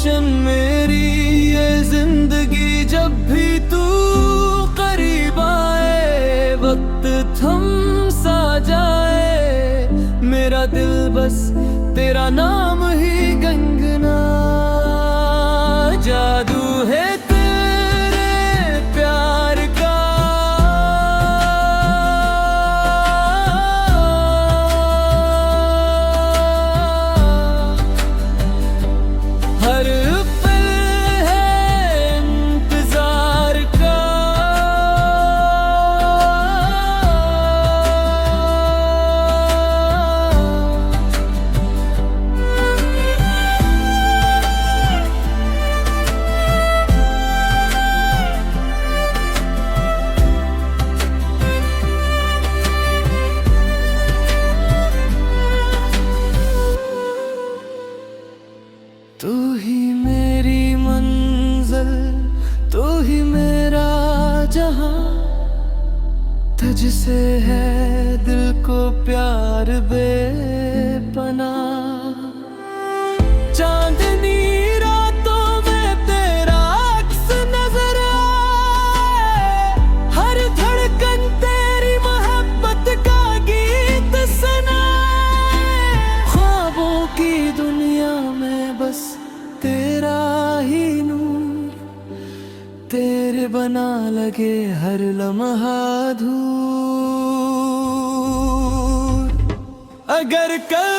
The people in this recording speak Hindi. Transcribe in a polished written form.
रोशन मेरी ये जिंदगी, जब भी तू करीब आए वक्त थम सा जाए। मेरा दिल बस तेरा नाम ही गंगना, जादू है तेरे प्यार का। हर पल है इंतजार का। तू ही मेरी मंजिल, तू ही मेरा जहां, तुझसे है दिल को प्यार बेपना। चांदनी रातों में तेरा अक्स नजर आए, हर धड़कन तेरी मोहब्बत का गीत सुनाए। ख्वाबों की दुनिया में बस तेरा ही नूर, तेरे बना लगे हर लम्हा धूर। अगर कल